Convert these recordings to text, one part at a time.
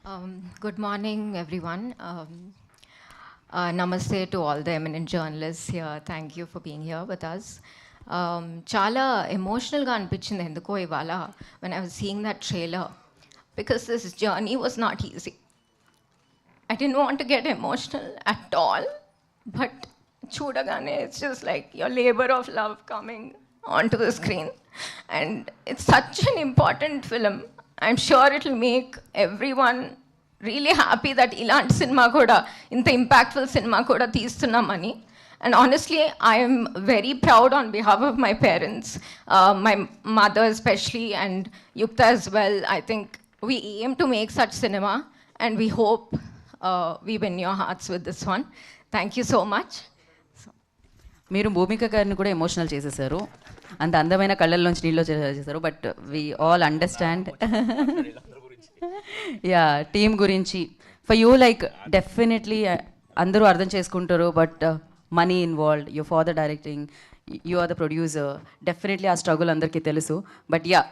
Good morning, everyone. Namaste to all the eminent journalists here. Thank you for being here with us. Chala emotional ga అనిపించింది ఎందుకో ఇవాళ when I was seeing that trailer, because this journey was not easy. I didn't want to get emotional at all, but చూడగానే it's just like your labor of love coming onto the screen, and it's such an important film. I'm sure it'll make everyone really happy that ఇలాంటి cinema కూడా ఇంత impactful cinema కూడా తీస్తున్నామని. And honestly, I am very proud on behalf of my parents, my mother especially, and Yukta as well. I think we aim to make such cinema, and we hope we win your hearts with this one. Thank you so much. మీరు భూమిక గారిని కూడా emotional చేసేసారు, అంత అందమైన కళ్ళల్లోంచి నీళ్ళు చేశారు. But we all understand yeah team గురించి. ఫర్ యూ లైక్ డెఫినెట్లీ అందరూ అర్థం చేసుకుంటారు, but money involved, you far the directing, you are the producer, definitely ఆ స్ట్రగుల్ అందరికీ తెలుసు. But yeah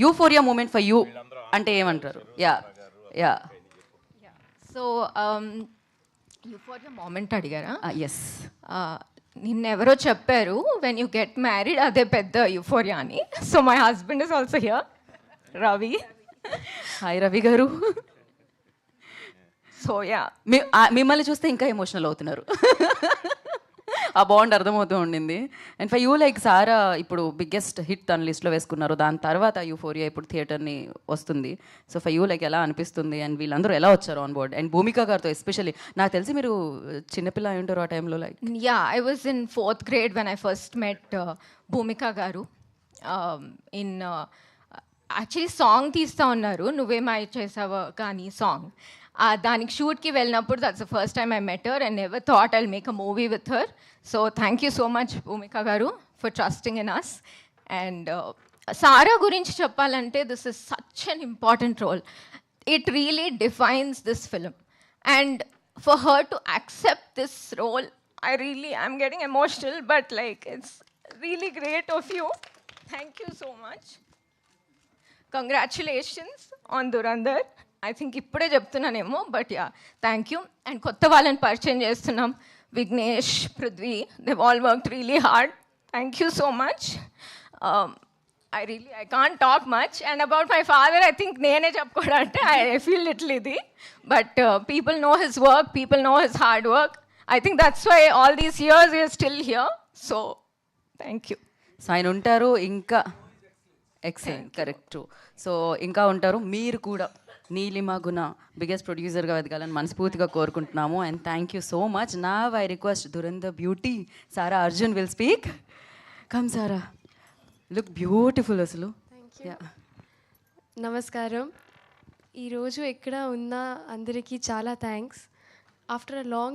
euphoria moment for you అంటే ఏమంటారు? Yeah yeah so euphoria moment అడిగారా? ఎస్. నిన్నెవరో చెప్పారు వెన్ యూ గెట్ మ్యారీడ్ అదే పెద్ద యూఫోరియా అని. So my husband is also here, Ravi. Hi Ravi garu. So yeah మిమ్మల్ని చూస్తే ఇంకా ఎమోషనల్ అవుతున్నారు. ఆ బాండ్ అర్థమవుతూ ఉండింది. అండ్ ఫర్ యూ లైక్ సారా ఇప్పుడు బిగ్గెస్ట్ హిట్ తన లిస్ట్లో వేసుకున్నారు, దాని తర్వాత యూఫోరియా ఇప్పుడు థియేటర్ని వస్తుంది. సో ఫర్ యూ లైక్ ఎలా అనిపిస్తుంది, అండ్ వీళ్ళందరూ ఎలా వచ్చారు ఆన్ బోర్డ్, అండ్ భూమిక గారితో ఎస్పెషల్లీ? నాకు తెలిసి మీరు చిన్నపిల్ల అయి ఉంటారు ఆ టైంలో. Like yeah, I was in 4th grade when I first met భూమిక గారు. ఇన్ యాక్చువల్లీ సాంగ్ తీస్తూ ఉన్నారు, నువ్వేమై చేసావో కానీ సాంగ్. దానికి షూట్కి వెళ్ళినప్పుడు that's the first time I met her and never thought I'll make a movie with her. So thank you so much Bhumika garu for trusting in us. And Sara గురించి చెప్పాలంటే this is such an important role. It really defines this film, and for her to accept this role, I'm getting emotional, but like it's really great of you. Thank you so much. Congratulations on Dhurandhar. I think ఇప్పుడే చెప్తున్నానేమో, but yeah thank you. And కొత్త వాళ్ళని పరిచయం చేస్తున్నాం, Vignesh, Prithvi. they've all worked really hard. Thank you so much. I can't talk much. And about my father, I think నేనే చెప్పుకోవడంటే I feel little ఇది. But people know his work, people know his hard work. I think that's why all these years we are still here. So, thank you. So ఆయన ఉంటారు ఇంకా. Excellent, correct. So ఇంకా ఉంటారు. మీరు కూడా నీలిమ గుణ biggest ప్రొడ్యూసర్గా ఎదగాలని మనస్ఫూర్తిగా కోరుకుంటున్నాము. And thank you so much. నా I request Dhurandhar beauty Sara Arjun will speak. Come Sara, look beautiful అసలు. నమస్కారం. ఈరోజు ఎక్కడ ఉన్నా అందరికీ చాలా థ్యాంక్స్. After a long